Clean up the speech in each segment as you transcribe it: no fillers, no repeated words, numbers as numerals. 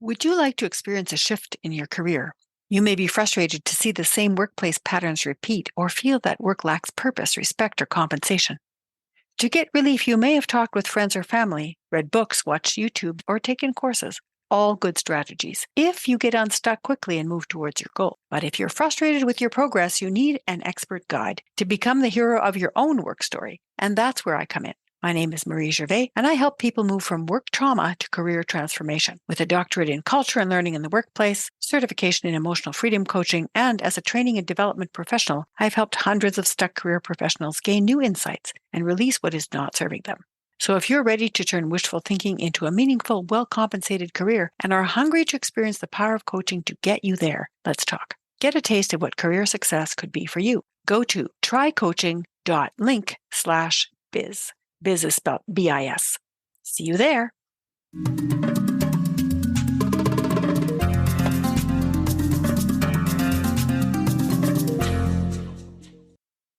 Would you like to experience a shift in your career? You may be frustrated to see the same workplace patterns repeat or feel that work lacks purpose, respect, or compensation. To get relief, you may have talked with friends or family, read books, watched YouTube, or taken courses. All good strategies if you get unstuck quickly and move towards your goal. But if you're frustrated with your progress, you need an expert guide to become the hero of your own work story. And that's where I come in. My name is Marie Gervais, and I help people move from work trauma to career transformation. With a doctorate in culture and learning in the workplace, certification in emotional freedom coaching, and as a training and development professional, I've helped hundreds of stuck career professionals gain new insights and release what is not serving them. So if you're ready to turn wishful thinking into a meaningful, well-compensated career and are hungry to experience the power of coaching to get you there, let's talk. Get a taste of what career success could be for you. Go to trycoaching.link/biz. Biz is spelled B-I-S. See you there.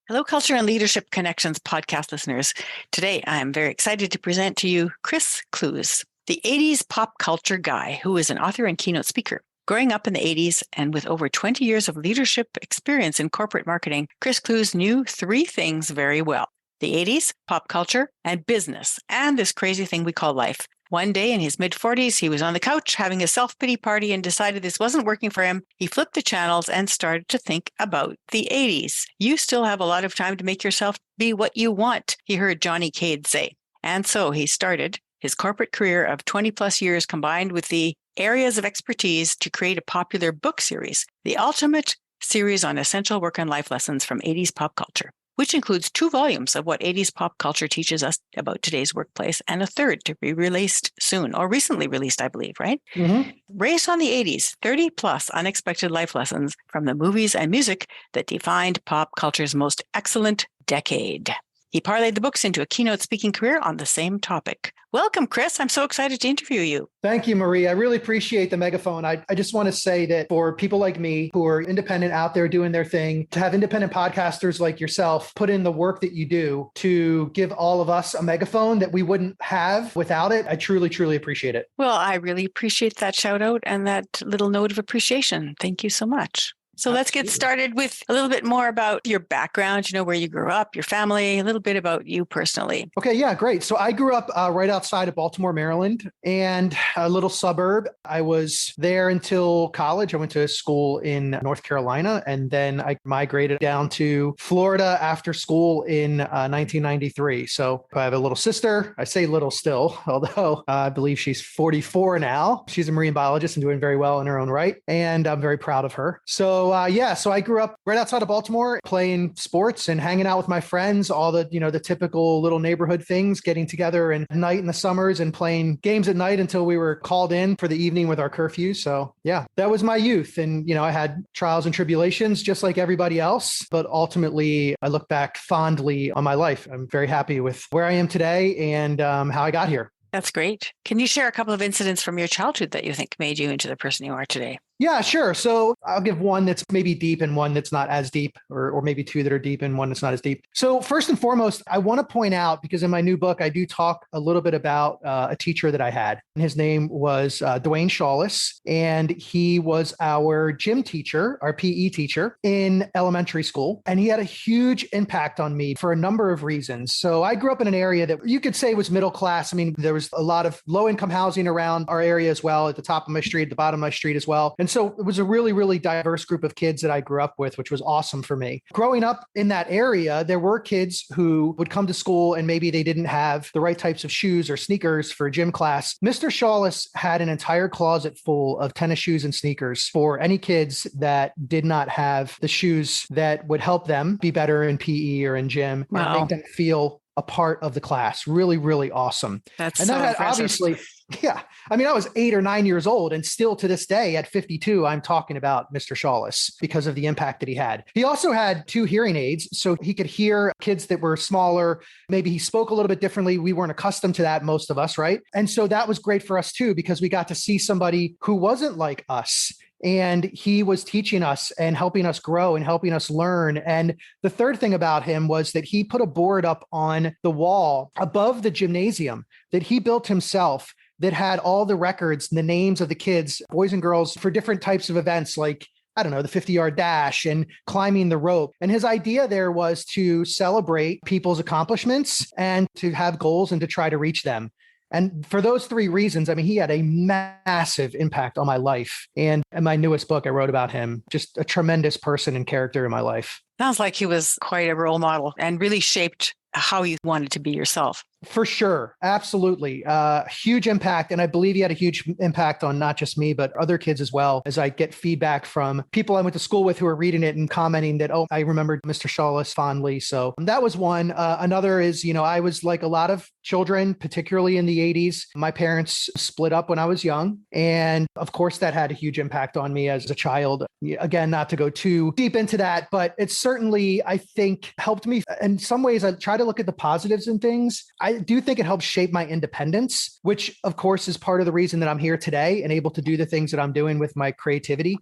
Hello, Culture and Leadership Connections podcast listeners. Today, I am very excited to present to you Chris Clews, the 80s pop culture guy who is an author and keynote speaker. Growing up in the 80s and with over 20 years of leadership experience in corporate marketing, Chris Clews knew three things very well: the 80s, pop culture, and business, and this crazy thing we call life. One day in his mid-40s, he was on the couch having a self-pity party and decided this wasn't working for him. He flipped the channels and started to think about the 80s. You still have a lot of time to make yourself be what you want, he heard Johnny Cade say. And so he started his corporate career of 20 plus years combined with the areas of expertise to create a popular book series, the ultimate series on essential work and life lessons from 80s pop culture, which includes 2 volumes of what 80s pop culture teaches us about today's workplace and a third to be released soon, or recently released, I believe, right? Mm-hmm. Race on the 80s, 30 plus unexpected life lessons from the movies and music that defined pop culture's most excellent decade. He parlayed the books into a keynote speaking career on the same topic. Welcome, Chris. I'm so excited to interview you. Thank you, Marie. I really appreciate the megaphone. I just want to say that for people like me who are independent out there doing their thing, to have independent podcasters like yourself put in the work that you do to give all of us a megaphone that we wouldn't have without it, I truly, truly appreciate it. Well, I really appreciate that shout out and that little note of appreciation. Thank you so much. So let's get started with a little bit more about your background, where you grew up, your family, a little bit about you personally. Okay, yeah, great. So I grew up right outside of Baltimore, Maryland, and a little suburb. I was there until college. I went to school in North Carolina, and then I migrated down to Florida after school in 1993. So I have a little sister. I say little still, although I believe she's 44 now. She's a marine biologist and doing very well in her own right, and I'm very proud of her. So I grew up right outside of Baltimore playing sports and hanging out with my friends, all the, the typical little neighborhood things, getting together at night in the summers and playing games at night until we were called in for the evening with our curfew. So yeah, that was my youth. And, I had trials and tribulations just like everybody else, but ultimately I look back fondly on my life. I'm very happy with where I am today and how I got here. That's great. Can you share a couple of incidents from your childhood that you think made you into the person you are today? Yeah, sure. So I'll give one that's maybe deep and one that's not as deep, or maybe 2 that are deep and one that's not as deep. So first and foremost, I want to point out, because in my new book, I do talk a little bit about a teacher that I had. His name was Dwayne Shawless, and he was our gym teacher, our PE teacher in elementary school. And he had a huge impact on me for a number of reasons. So I grew up in an area that you could say was middle class. I mean, there was a lot of low income housing around our area as well, at the top of my street, at the bottom of my street as well. And so it was a really, really diverse group of kids that I grew up with, which was awesome for me. Growing up in that area, there were kids who would come to school and maybe they didn't have the right types of shoes or sneakers for gym class. Mr. Shawless had an entire closet full of tennis shoes and sneakers for any kids that did not have the shoes that would help them be better in PE or in gym. Wow. And make them feel a part of the class. Really, really awesome. That's and so that impressive. Obviously, yeah. I mean, I was 8 or 9 years old, and still to this day at 52, I'm talking about Mr. Shawless because of the impact that he had. He also had 2 hearing aids, so he could hear kids that were smaller. Maybe he spoke a little bit differently. We weren't accustomed to that, most of us, right? And so that was great for us too, because we got to see somebody who wasn't like us. And he was teaching us and helping us grow and helping us learn. And the third thing about him was that he put a board up on the wall above the gymnasium that he built himself that had all the records, the names of the kids, boys and girls, for different types of events like, I don't know, the 50-yard dash and climbing the rope. And his idea there was to celebrate people's accomplishments and to have goals and to try to reach them. And for those three reasons, I mean, he had a massive impact on my life. And in my newest book, I wrote about him, just a tremendous person and character in my life. Sounds like he was quite a role model and really shaped how you wanted to be yourself. For sure. Absolutely. Huge impact. And I believe he had a huge impact on not just me, but other kids as well, as I get feedback from people I went to school with who are reading it and commenting that, oh, I remembered Mr. Shawless fondly. So that was one. Another is, I was like a lot of children, particularly in the 80s. My parents split up when I was young. And of course, that had a huge impact on me as a child. Again, not to go too deep into that, but it certainly, I think, helped me. In some ways, I try to look at the positives in things. I do think it helped shape my independence, which of course is part of the reason that I'm here today and able to do the things that I'm doing with my creativity.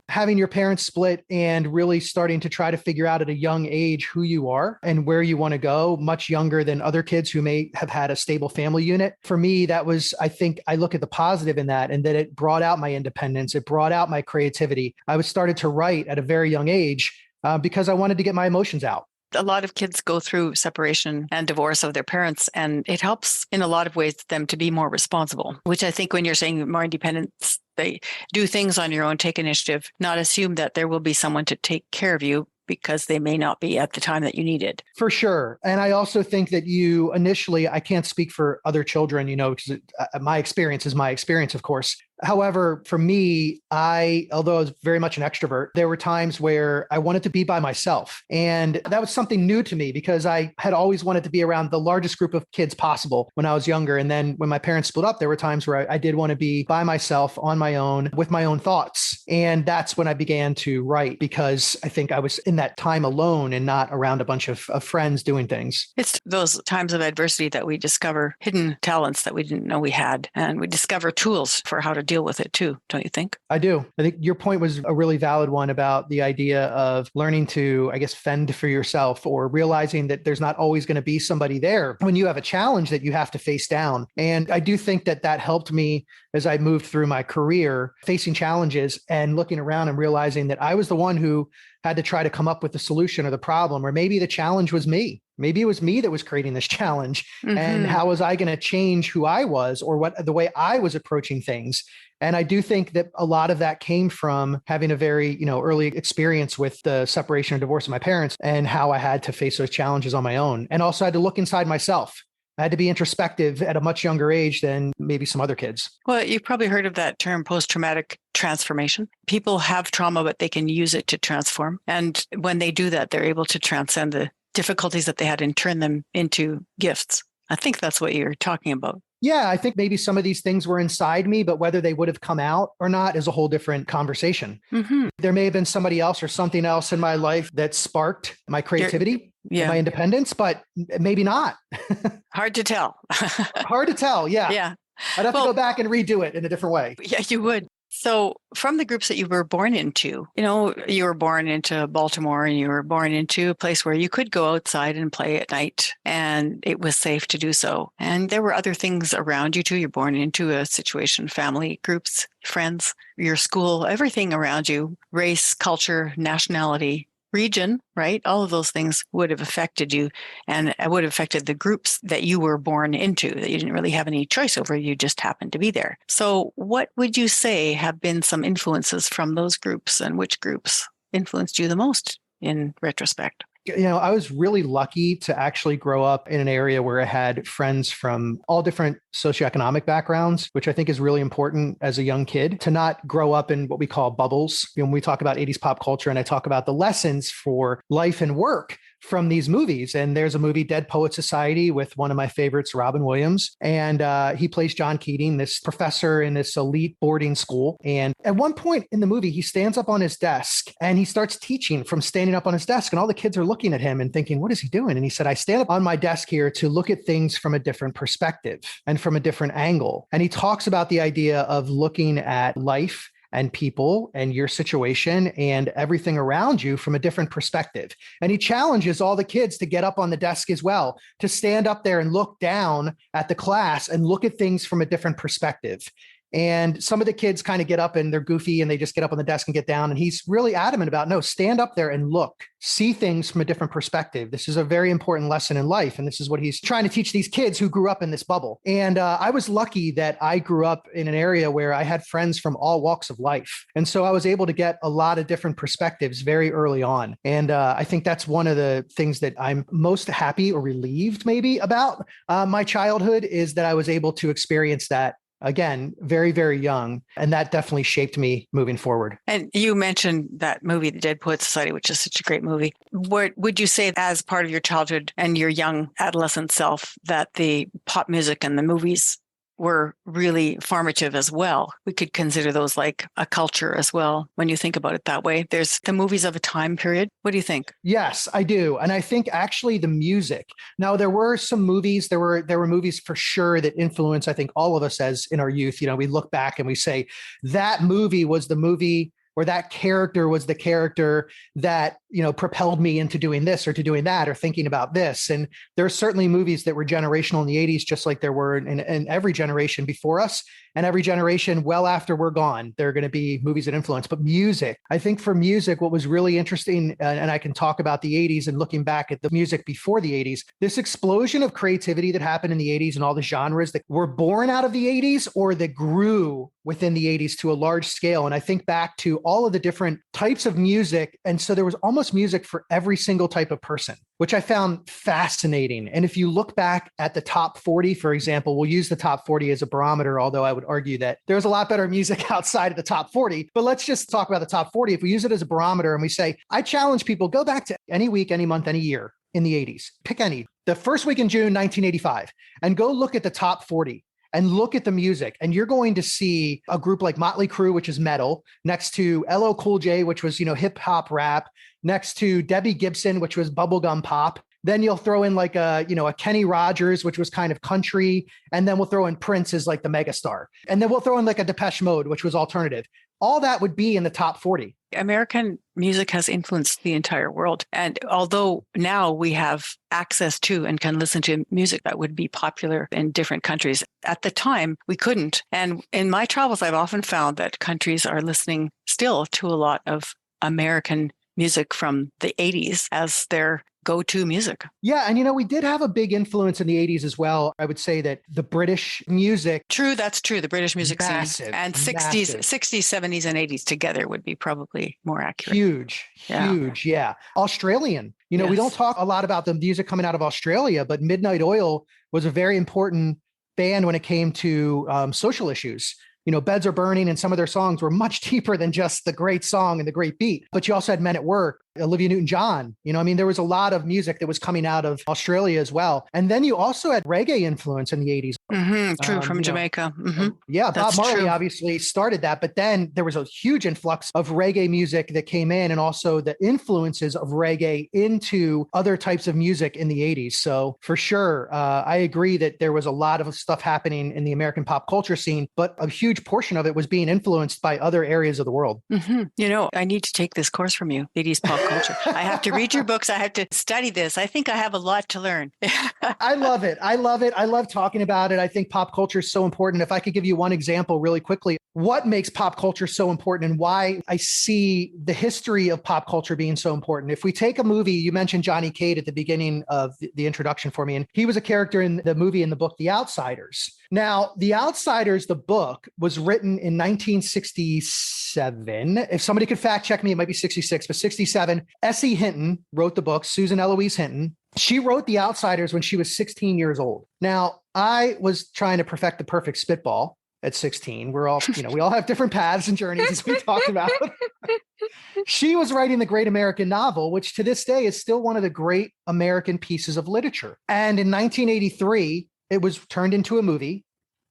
Having your parents split and really starting to try to figure out at a young age who you are and where you want to go, much younger than other kids who may have had a stable family unit. For me, that was, I think I look at the positive in that, and that it brought out my independence. It brought out my creativity. I was started to write at a very young age because I wanted to get my emotions out. A lot of kids go through separation and divorce of their parents, and it helps in a lot of ways them to be more responsible, which I think when you're saying more independence, they do things on your own, take initiative, not assume that there will be someone to take care of you because they may not be at the time that you need it. For sure. And I also think that you initially, I can't speak for other children, because my experience is my experience, of course. However, for me, although I was very much an extrovert, there were times where I wanted to be by myself. And that was something new to me because I had always wanted to be around the largest group of kids possible when I was younger. And then when my parents split up, there were times where I did want to be by myself on my own with my own thoughts. And that's when I began to write, because I think I was in that time alone and not around a bunch of friends doing things. It's those times of adversity that we discover hidden talents that we didn't know we had. And we discover tools for how to deal with it too, don't you think? I do. I think your point was a really valid one about the idea of learning to, I guess, fend for yourself, or realizing that there's not always going to be somebody there when you have a challenge that you have to face down. And I do think that that helped me as I moved through my career, facing challenges and looking around and realizing that I was the one who had to try to come up with the solution or the problem, or maybe the challenge was me. Maybe it was me that was creating this challenge. Mm-hmm. And how was I going to change who I was, or what the way I was approaching things? And I do think that a lot of that came from having a very, early experience with the separation or divorce of my parents and how I had to face those challenges on my own. And also I had to look inside myself. I had to be introspective at a much younger age than maybe some other kids. Well, you've probably heard of that term, post-traumatic transformation. People have trauma, but they can use it to transform. And when they do that, they're able to transcend the difficulties that they had and turn them into gifts. I think that's what you're talking about. Yeah, I think maybe some of these things were inside me, but whether they would have come out or not is a whole different conversation. Mm-hmm. There may have been somebody else or something else in my life that sparked my creativity, my independence, but maybe not. Hard to tell. Hard to tell. Yeah. Yeah. I'd have to go back and redo it in a different way. Yeah, you would. So from the groups that you were born into, you were born into Baltimore and you were born into a place where you could go outside and play at night and it was safe to do so. And there were other things around you too. You're born into a situation, family, groups, friends, your school, everything around you, race, culture, nationality, region, right? All of those things would have affected you, and it would have affected the groups that you were born into, that you didn't really have any choice over. You just happened to be there. So what would you say have been some influences from those groups, and which groups influenced you the most in retrospect? I was really lucky to actually grow up in an area where I had friends from all different socioeconomic backgrounds, which I think is really important as a young kid, to not grow up in what we call bubbles. When we talk about 80s pop culture and I talk about the lessons for life and work from these movies. And there's a movie, Dead Poet Society, with one of my favorites, Robin Williams. And he plays John Keating, this professor in this elite boarding school. And at one point in the movie, he stands up on his desk and he starts teaching from standing up on his desk. And all the kids are looking at him and thinking, what is he doing? And he said, I stand up on my desk here to look at things from a different perspective and from a different angle. And he talks about the idea of looking at life and people and your situation and everything around you from a different perspective. And he challenges all the kids to get up on the desk as well, to stand up there and look down at the class and look at things from a different perspective. And some of the kids kind of get up and they're goofy and they just get up on the desk and get down. And he's really adamant about, no, stand up there and look, see things from a different perspective. This is a very important lesson in life. And this is what he's trying to teach these kids who grew up in this bubble. And I was lucky that I grew up in an area where I had friends from all walks of life. And so I was able to get a lot of different perspectives very early on. And I think that's one of the things that I'm most happy or relieved maybe about my childhood, is that I was able to experience that. Again, very, very young. And that definitely shaped me moving forward. And you mentioned that movie, The Dead Poets Society, which is such a great movie. What would you say, as part of your childhood and your young adolescent self, that the pop music and the movies were really formative as well? We could consider those like a culture as well, when you think about it that way. There's the movies of a time period. What do you think? Yes, I do. And I think actually the music. Now, there were some movies, there were movies for sure that influence, I think, all of us as in our youth. You know, we look back and we say, that movie was the movie, or that character was the character that, you know, propelled me into doing this or to doing that or thinking about this. And there are certainly movies that were generational in the 80s, just like there were in every generation before us, and every generation well after we're gone. There are going to be movies that influence. But music, I think for music, what was really interesting, and I can talk about the 80s and looking back at the music before the 80s, this explosion of creativity that happened in the 80s and all the genres that were born out of the 80s or that grew within the 80s to a large scale. And I think back to all of the different types of music. And so there was almost music for every single type of person, which I found fascinating. And if you look back at the top 40, for example, we'll use the top 40 as a barometer, although I would argue that there's a lot better music outside of the top 40. But let's just talk about the top 40. If we use it as a barometer and we say, I challenge people, go back to any week, any month, any year in the 80s, pick any, the first week in June, 1985, and go look at the top 40. And look at the music, and you're going to see a group like Motley Crue, which is metal, next to LL Cool J, which was, hip hop rap, next to Debbie Gibson, which was bubblegum pop. Then you'll throw in like a Kenny Rogers, which was kind of country. And then we'll throw in Prince as like the megastar. And then we'll throw in like a Depeche Mode, which was alternative. All that would be in the top 40. American music has influenced the entire world. And although now we have access to and can listen to music that would be popular in different countries, at the time we couldn't. And in my travels, I've often found that countries are listening still to a lot of American music from the 80s as their go-to music. Yeah. And, we did have a big influence in the 80s as well. I would say that the British music. True. That's true. The British music massive, scene and 60s, 70s and 80s together would be probably more accurate. Huge. Yeah. Australian. Yes. We don't talk a lot about the music coming out of Australia, but Midnight Oil was a very important band when it came to social issues. Beds Are Burning and some of their songs were much deeper than just the great song and the great beat. But you also had Men at Work, Olivia Newton-John. There was a lot of music that was coming out of Australia as well. And then you also had reggae influence in the 80s. Mm-hmm, true, from Jamaica. Mm-hmm. Yeah, Bob Marley obviously started that. But then there was a huge influx of reggae music that came in, and also the influences of reggae into other types of music in the 80s. So for sure, I agree that there was a lot of stuff happening in the American pop culture scene, but a huge portion of it was being influenced by other areas of the world. Mm-hmm. I need to take this course from you, 80s pop culture. I have to read your books. I have to study this. I think I have a lot to learn. I love it. I love talking about it. I think pop culture is so important. If I could give you one example really quickly, what makes pop culture so important and why I see the history of pop culture being so important. If we take a movie, you mentioned Johnny Cade at the beginning of the introduction for me, and he was a character in the movie in the book, The Outsiders. Now, The Outsiders, the book, was written in 1967. If somebody could fact check me, it might be 66, but 67. S.E. Hinton wrote the book, Susan Eloise Hinton. She wrote The Outsiders when she was 16 years old. Now, I was trying to perfect the perfect spitball at 16. We're all, we all have different paths and journeys, as we talked about. She was writing the Great American Novel, which to this day is still one of the great American pieces of literature. And in 1983, it was turned into a movie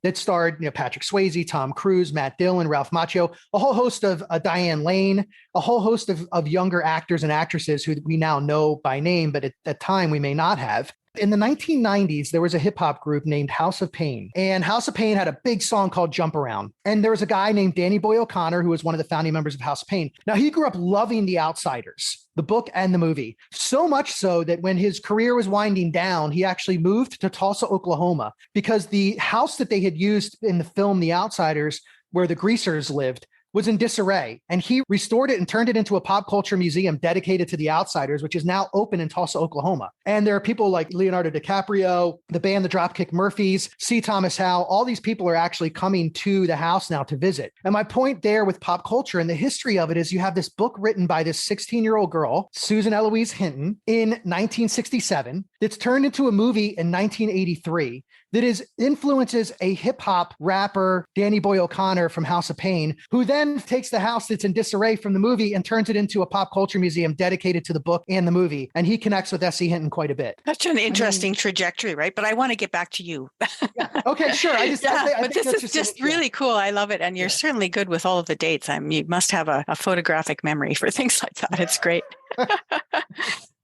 that starred, Patrick Swayze, Tom Cruise, Matt Dillon, Ralph Macchio, a whole host of Diane Lane, a whole host of younger actors and actresses who we now know by name, but at that time we may not have. In the 1990s, there was a hip hop group named House of Pain. And House of Pain had a big song called Jump Around. And there was a guy named Danny Boy O'Connor, who was one of the founding members of House of Pain. Now, he grew up loving The Outsiders, the book and the movie, so much so that when his career was winding down, he actually moved to Tulsa, Oklahoma, because the house that they had used in the film The Outsiders, where the greasers lived, was in disarray. And he restored it and turned it into a pop culture museum dedicated to The Outsiders, which is now open in Tulsa, Oklahoma. And there are people like Leonardo DiCaprio, the band, the Dropkick Murphys, C. Thomas Howell. All these people are actually coming to the house now to visit. And my point there with pop culture and the history of it is you have this book written by this 16-year-old girl, Susan Eloise Hinton, in 1967, that's turned into a movie in 1983 that influences a hip hop rapper, Danny Boy O'Connor from House of Pain, who then takes the house that's in disarray from the movie and turns it into a pop culture museum dedicated to the book and the movie. And he connects with S.E. Hinton quite a bit. Such an interesting trajectory, right? But I want to get back to you. Yeah. Okay, sure. But this is just really cool. I love it. And you're certainly good with all of the dates. You must have a photographic memory for things like that. It's great.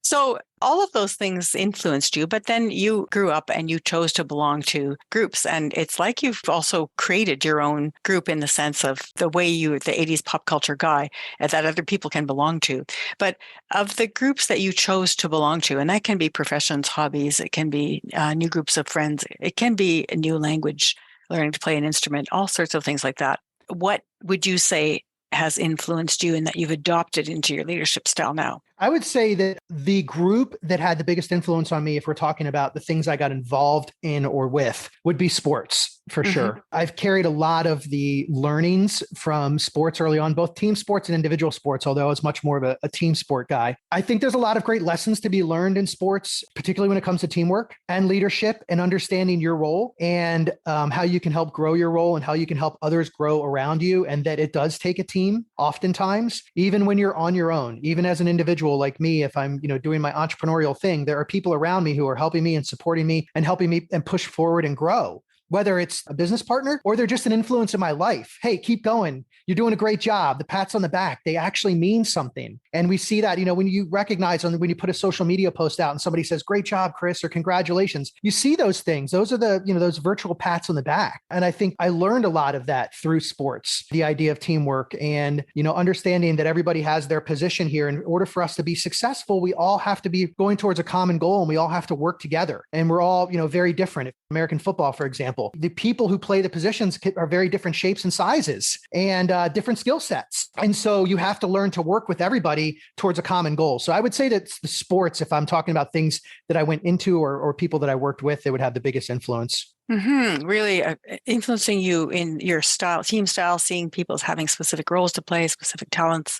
So all of those things influenced you, but then you grew up and you chose to belong to groups. And it's like you've also created your own group in the sense of the way the 80s pop culture guy that other people can belong to. But of the groups that you chose to belong to, and that can be professions, hobbies, it can be new groups of friends, it can be a new language, learning to play an instrument, all sorts of things like that. What would you say has influenced you and that you've adopted into your leadership style now? I would say that the group that had the biggest influence on me, if we're talking about the things I got involved in or with, would be sports, for sure. I've carried a lot of the learnings from sports early on, both team sports and individual sports, although I was much more of a team sport guy. I think there's a lot of great lessons to be learned in sports, particularly when it comes to teamwork and leadership and understanding your role and how you can help grow your role and how you can help others grow around you. And that it does take a team oftentimes, even when you're on your own, even as an individual like me, if I'm, doing my entrepreneurial thing, there are people around me who are helping me and supporting me and helping me and push forward and grow. Whether it's a business partner or they're just an influence in my life. Hey, keep going. You're doing a great job. The pats on the back, they actually mean something. And we see that, when you recognize when you put a social media post out and somebody says, great job, Chris, or congratulations, you see those things. Those are those virtual pats on the back. And I think I learned a lot of that through sports, the idea of teamwork and, understanding that everybody has their position here. In order for us to be successful, we all have to be going towards a common goal and we all have to work together. And we're all, very different. American football, for example, the people who play the positions are very different shapes and sizes and different skill sets. And so you have to learn to work with everybody towards a common goal. So I would say that the sports, if I'm talking about things that I went into or people that I worked with, they would have the biggest influence. Really influencing you in your style, team style, seeing people as having specific roles to play, specific talents,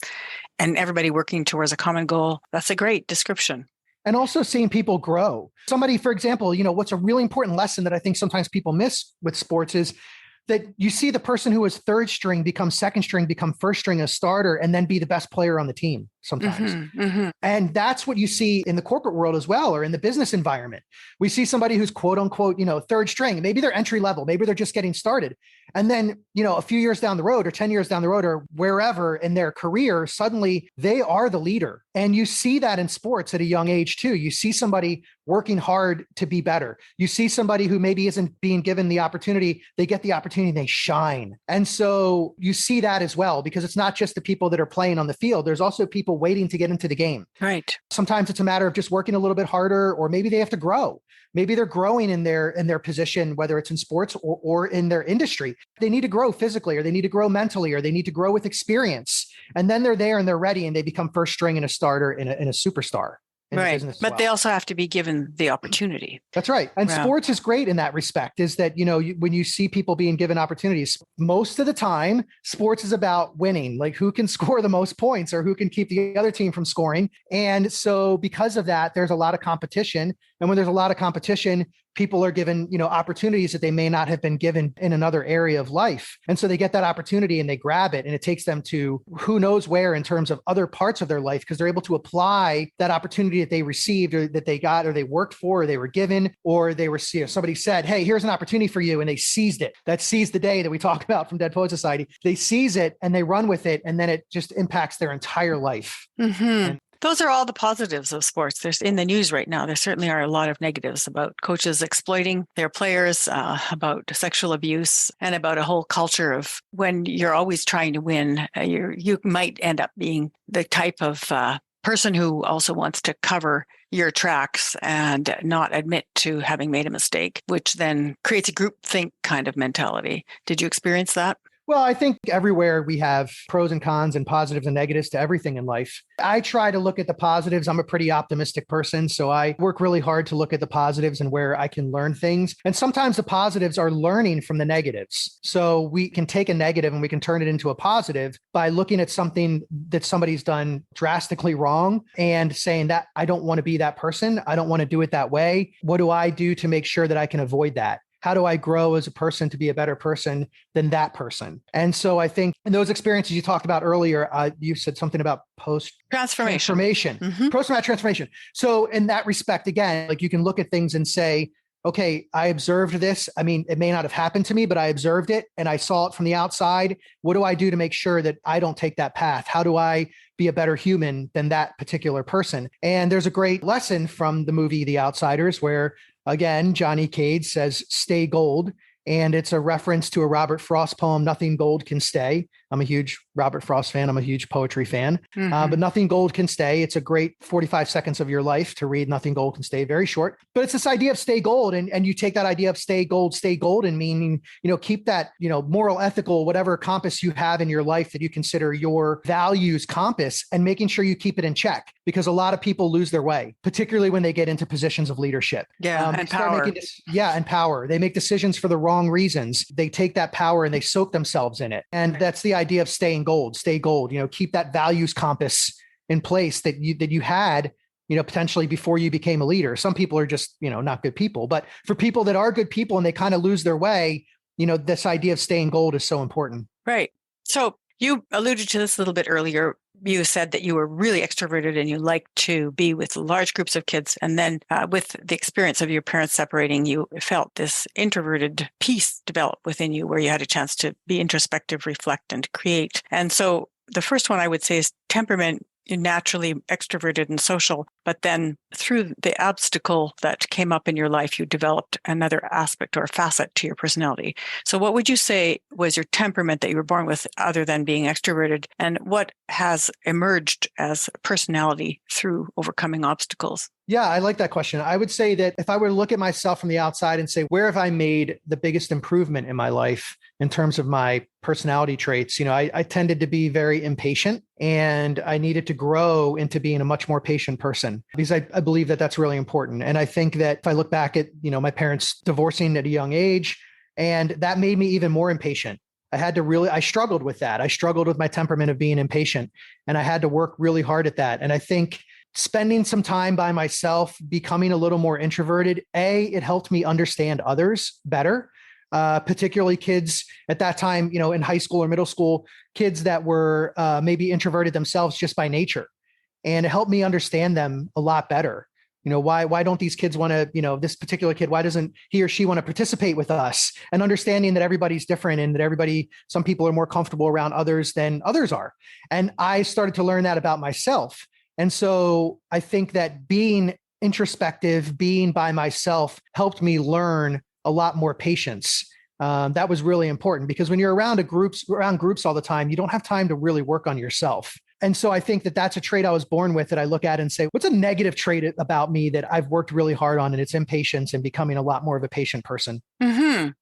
and everybody working towards a common goal. That's a great description. And also seeing people grow. Somebody, for example, what's a really important lesson that I think sometimes people miss with sports is that you see the person who was third string become second string, become first string, a starter, and then be the best player on the team sometimes. And that's what you see in the corporate world as well, or in the business environment. We see somebody who's quote unquote, third string, maybe they're entry level, maybe they're just getting started. And then, a few years down the road or 10 years down the road or wherever in their career, suddenly they are the leader. And you see that in sports at a young age too. You see somebody working hard to be better. You see somebody who maybe isn't being given the opportunity, they get the opportunity, they shine. And so you see that as well, because it's not just the people that are playing on the field. There's also people waiting to get into the game. Right. Sometimes it's a matter of just working a little bit harder, or maybe they have to grow. Maybe they're growing in their position, whether it's in sports or in their industry. They need to grow physically, or they need to grow mentally, or they need to grow with experience. And then they're there and they're ready and they become first string and a starter and a superstar. Right. But they also have to be given the opportunity. That's right. And sports is great in that respect, is that, when you see people being given opportunities, most of the time, sports is about winning, like who can score the most points or who can keep the other team from scoring. And so because of that, there's a lot of competition. And when there's a lot of competition, people are given, opportunities that they may not have been given in another area of life. And so they get that opportunity and they grab it, and it takes them to who knows where in terms of other parts of their life, because they're able to apply that opportunity that they received or that they got or they worked for or they were given, or they were, somebody said, hey, here's an opportunity for you. And they seized it. That seized the day that we talk about from Dead Poet Society. They seize it and they run with it. And then it just impacts their entire life. Those are all the positives of sports. There's in the news right now. There certainly are a lot of negatives about coaches exploiting their players, about sexual abuse, and about a whole culture of when you're always trying to win, you might end up being the type of person who also wants to cover your tracks and not admit to having made a mistake, which then creates a groupthink kind of mentality. Did you experience that? Well, I think everywhere we have pros and cons and positives and negatives to everything in life. I try to look at the positives. I'm a pretty optimistic person, so I work really hard to look at the positives and where I can learn things. And sometimes the positives are learning from the negatives. So we can take a negative and we can turn it into a positive by looking at something that somebody's done drastically wrong and saying that I don't want to be that person. I don't want to do it that way. What do I do to make sure that I can avoid that? How do I grow as a person to be a better person than that person? And so I think in those experiences you talked about earlier, you said something about post-transformation, post-traumatic transformation. So in that respect, again, like you can look at things and say, okay, I observed this. I mean, it may not have happened to me, but I observed it and I saw it from the outside. What do I do to make sure that I don't take that path? How do I be a better human than that particular person? And there's a great lesson from the movie The Outsiders where, again, Johnny Cage says, stay gold. And it's a reference to a Robert Frost poem, Nothing Gold Can Stay. I'm a huge Robert Frost fan. I'm a huge poetry fan, but Nothing Gold Can Stay. It's a great 45 seconds of your life to read Nothing Gold Can Stay, very short, but it's this idea of stay gold. And you take that idea of stay gold, and meaning, keep that, moral, ethical, whatever compass you have in your life that you consider your values compass and making sure you keep it in check because a lot of people lose their way, particularly when they get into positions of leadership. And power. And power. They make decisions for the wrong reasons. They take that power and they soak themselves in it. And that's the idea of staying gold, stay gold, keep that values compass in place that you had, potentially before you became a leader. Some people are just, not good people, but for people that are good people and they kind of lose their way, this idea of staying gold is so important. Right. So you alluded to this a little bit earlier. You said that you were really extroverted and you liked to be with large groups of kids. And then with the experience of your parents separating, you felt this introverted piece develop within you where you had a chance to be introspective, reflect, and create. And so the first one I would say is temperament. You're naturally extroverted and social, but then through the obstacle that came up in your life, you developed another aspect or facet to your personality. So what would you say was your temperament that you were born with other than being extroverted? And what has emerged as personality through overcoming obstacles? Yeah, I like that question. I would say that if I were to look at myself from the outside and say, where have I made the biggest improvement in my life in terms of my personality traits? I tended to be very impatient and I needed to grow into being a much more patient person because I believe that that's really important. And I think that if I look back at, my parents divorcing at a young age, and that made me even more impatient. I struggled with that. I struggled with my temperament of being impatient and I had to work really hard at that. And I think spending some time by myself, becoming a little more introverted, it helped me understand others better, particularly kids at that time, in high school or middle school, kids that were maybe introverted themselves just by nature. And it helped me understand them a lot better. Why don't these kids want to, this particular kid, why doesn't he or she want to participate with us? And understanding that everybody's different and that some people are more comfortable around others than others are. And I started to learn that about myself. And so I think that being introspective, being by myself helped me learn a lot more patience. That was really important because when you're around groups all the time, you don't have time to really work on yourself. And so I think that that's a trait I was born with that I look at and say, what's a negative trait about me that I've worked really hard on? And it's impatience and becoming a lot more of a patient person.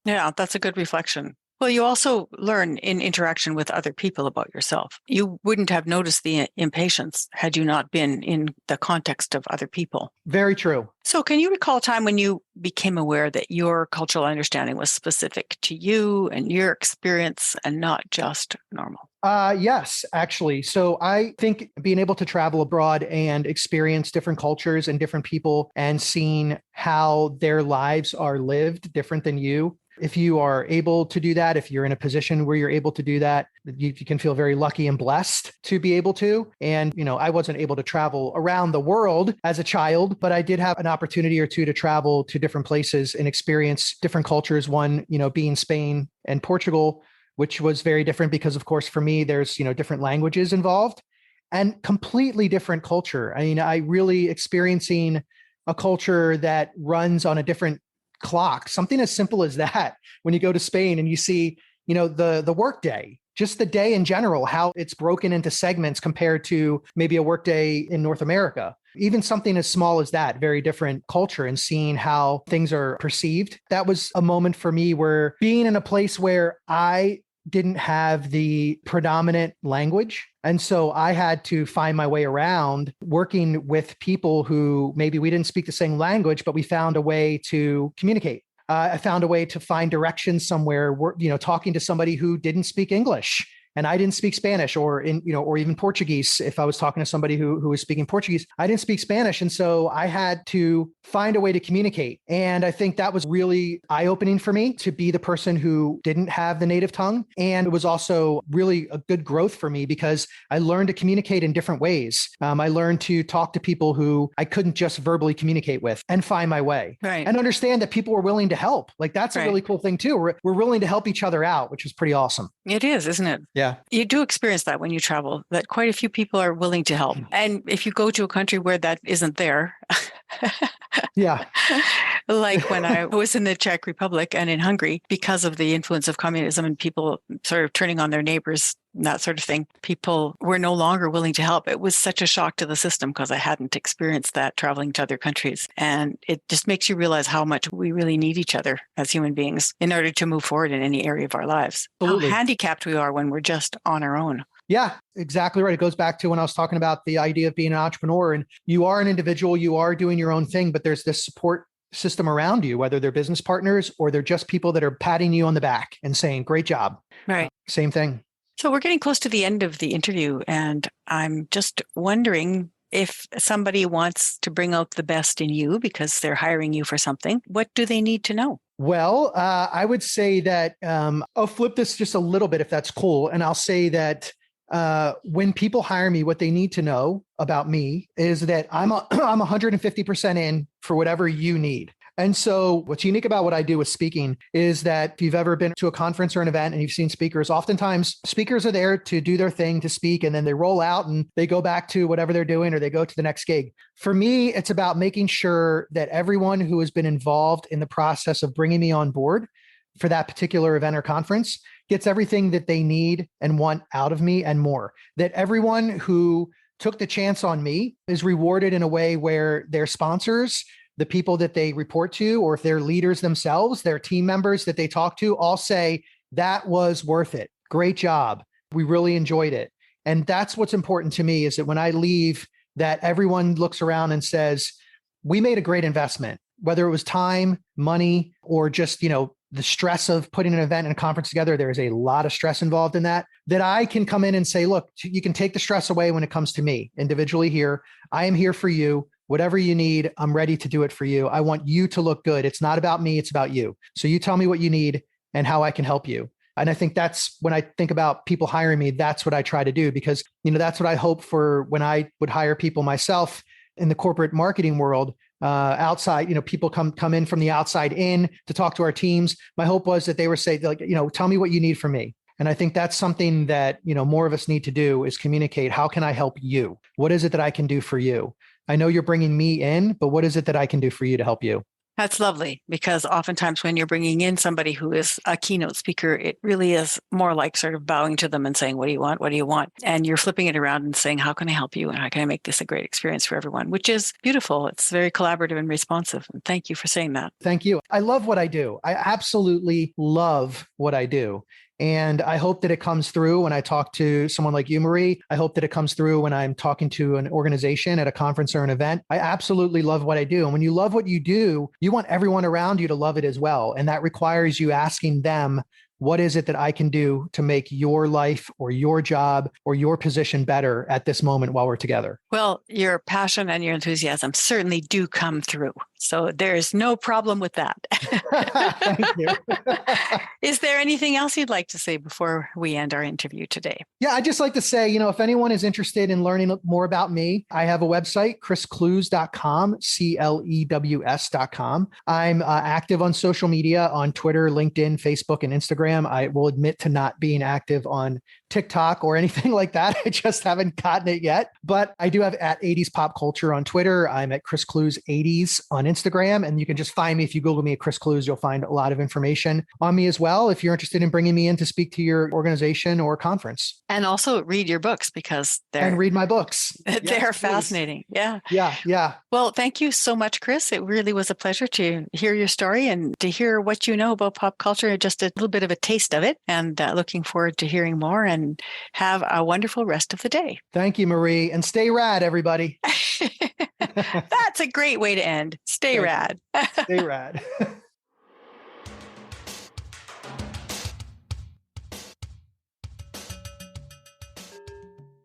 Yeah, that's a good reflection. Well, you also learn in interaction with other people about yourself. You wouldn't have noticed the impatience had you not been in the context of other people. Very true. So can you recall a time when you became aware that your cultural understanding was specific to you and your experience and not just normal? Yes, actually. So I think being able to travel abroad and experience different cultures and different people and seeing how their lives are lived different than you. If you are able to do that, if you're in a position where you're able to do that, you can feel very lucky and blessed to be able to. And, I wasn't able to travel around the world as a child, but I did have an opportunity or two to travel to different places and experience different cultures. One, being Spain and Portugal, which was very different because, of course, for me, there's, different languages involved. and completely different culture. I mean, I really experiencing a culture that runs on a different clock, something as simple as that. When you go to Spain and you see, the work day, just the day in general, how it's broken into segments compared to maybe a work day in North America. Even something as small as that, very different culture, and seeing how things are perceived. That was a moment for me where being in a place where I didn't have the predominant language. And so I had to find my way around working with people who maybe we didn't speak the same language, but we found a way to communicate. I found a way to find directions somewhere, talking to somebody who didn't speak English and I didn't speak Spanish or even Portuguese. If I was talking to somebody who was speaking Portuguese, I didn't speak Spanish. And so I had to find a way to communicate. And I think that was really eye-opening for me to be the person who didn't have the native tongue. And it was also really a good growth for me because I learned to communicate in different ways. I learned to talk to people who I couldn't just verbally communicate with and find my way. Right. And understand that people were willing to help. Like that's a really cool thing too. We're willing to help each other out, which is pretty awesome. It is, isn't it? Yeah. You do experience that when you travel, that quite a few people are willing to help. And if you go to a country where that isn't there, yeah. Like when I was in the Czech Republic and in Hungary, because of the influence of communism and people sort of turning on their neighbors, that sort of thing, people were no longer willing to help. It was such a shock to the system because I hadn't experienced that traveling to other countries. And it just makes you realize how much we really need each other as human beings in order to move forward in any area of our lives. Absolutely. How handicapped we are when we're just on our own. Yeah, exactly right. It goes back to when I was talking about the idea of being an entrepreneur, and you are an individual, you are doing your own thing, but there's this support system around you, whether they're business partners or they're just people that are patting you on the back and saying, great job. Right. Same thing. So we're getting close to the end of the interview, and I'm just wondering if somebody wants to bring out the best in you because they're hiring you for something, what do they need to know? Well, I would say that I'll flip this just a little bit if that's cool. And I'll say that when people hire me, what they need to know about me is that I'm 150% in for whatever you need. And so what's unique about what I do with speaking is that if you've ever been to a conference or an event and you've seen speakers, oftentimes speakers are there to do their thing, to speak, and then they roll out and they go back to whatever they're doing or they go to the next gig. For me, it's about making sure that everyone who has been involved in the process of bringing me on board for that particular event or conference gets everything that they need and want out of me and more. That everyone who took the chance on me is rewarded in a way where their sponsors, the people that they report to, or if they're leaders themselves, their team members that they talk to, all say, that was worth it. Great job. We really enjoyed it. And that's what's important to me, is that when I leave, that everyone looks around and says, we made a great investment, whether it was time, money, or just, the stress of putting an event and a conference together. There is a lot of stress involved in that I can come in and say, look, you can take the stress away when it comes to me individually here. I am here for you. Whatever you need, I'm ready to do it for you. I want you to look good. It's not about me. It's about you. So you tell me what you need and how I can help you. And I think that's when I think about people hiring me, that's what I try to do, because, that's what I hope for when I would hire people myself in the corporate marketing world. Outside, people come in from the outside in to talk to our teams. My hope was that they were say, like, tell me what you need from me. And I think that's something that, more of us need to do, is communicate. How can I help you? What is it that I can do for you? I know you're bringing me in, but what is it that I can do for you to help you? That's lovely, because oftentimes when you're bringing in somebody who is a keynote speaker, it really is more like sort of bowing to them and saying, what do you want? What do you want? And you're flipping it around and saying, how can I help you? And how can I make this a great experience for everyone? Which is beautiful. It's very collaborative and responsive. And thank you for saying that. Thank you. I love what I do. I absolutely love what I do. And I hope that it comes through when I talk to someone like you, Marie. I hope that it comes through when I'm talking to an organization at a conference or an event. I absolutely love what I do. And when you love what you do, you want everyone around you to love it as well. And that requires you asking them, what is it that I can do to make your life or your job or your position better at this moment while we're together? Well, your passion and your enthusiasm certainly do come through. So there's no problem with that. Thank you. Is there anything else you'd like to say before we end our interview today? Yeah, I'd just like to say, if anyone is interested in learning more about me, I have a website, chrisclews.com, CLEWS.com. I'm active on social media, on Twitter, LinkedIn, Facebook, and Instagram. I will admit to not being active on TikTok or anything like that. I just haven't gotten it yet, but I do have at 80s Pop Culture on Twitter. I'm at Chris Clews 80s on Instagram, and you can just find me. If you Google me at Chris Clews, you'll find a lot of information on me as well if you're interested in bringing me in to speak to your organization or conference. And also read your books because they're... And read my books. They're fascinating. Yeah. Yeah. Well, thank you so much, Chris. It really was a pleasure to hear your story and to hear what you know about pop culture, just a little bit of a taste of it, and looking forward to hearing more, and have a wonderful rest of the day. Thank you, Marie. And stay rad, everybody. That's a great way to end. Stay rad. Stay rad.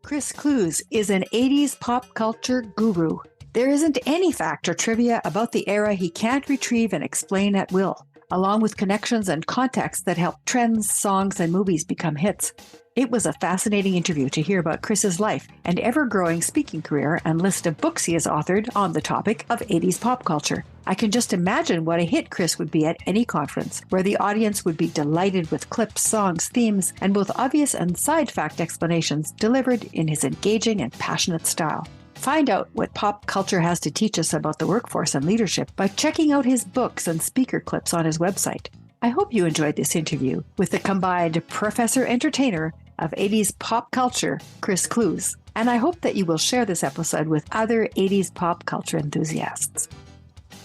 Chris Clews is an 80s pop culture guru. There isn't any fact or trivia about the era he can't retrieve and explain at will, along with connections and context that help trends, songs, and movies become hits. It was a fascinating interview to hear about Chris's life and ever-growing speaking career and list of books he has authored on the topic of 80s pop culture. I can just imagine what a hit Chris would be at any conference, where the audience would be delighted with clips, songs, themes, and both obvious and side fact explanations delivered in his engaging and passionate style. Find out what pop culture has to teach us about the workforce and leadership by checking out his books and speaker clips on his website. I hope you enjoyed this interview with the combined professor entertainer of 80s pop culture, Chris Clews, and I hope that you will share this episode with other 80s pop culture enthusiasts.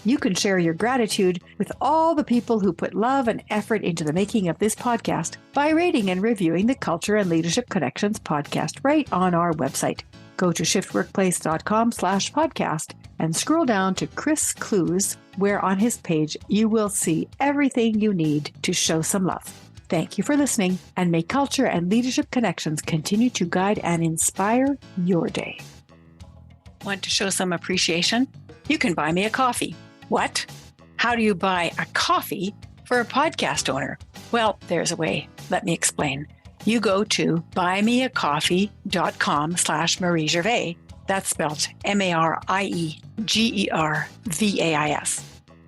You can share your gratitude with all the people who put love and effort into the making of this podcast by rating and reviewing the Culture and Leadership Connections podcast right on our website. Go to shiftworkplace.com/podcast and scroll down to Chris Clews, where on his page you will see everything you need to show some love. Thank you for listening, and may Culture and Leadership Connections continue to guide and inspire your day. Want to show some appreciation? You can buy me a coffee. What? How do you buy a coffee for a podcast owner? Well, there's a way. Let me explain. You go to buymeacoffee.com/Marie Gervais. That's spelled MarieGervais.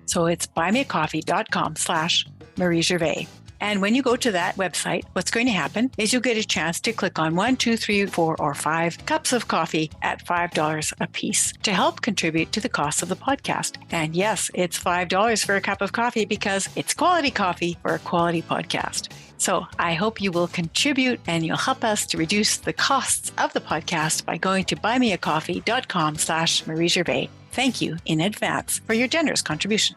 So it's buymeacoffee.com/Marie Gervais. And when you go to that website, what's going to happen is you'll get a chance to click on 1, 2, 3, 4, or 5 cups of coffee at $5 a piece to help contribute to the cost of the podcast. And yes, it's $5 for a cup of coffee because it's quality coffee for a quality podcast. So I hope you will contribute and you'll help us to reduce the costs of the podcast by going to buymeacoffee.com/Marie Gervais. Thank you in advance for your generous contribution.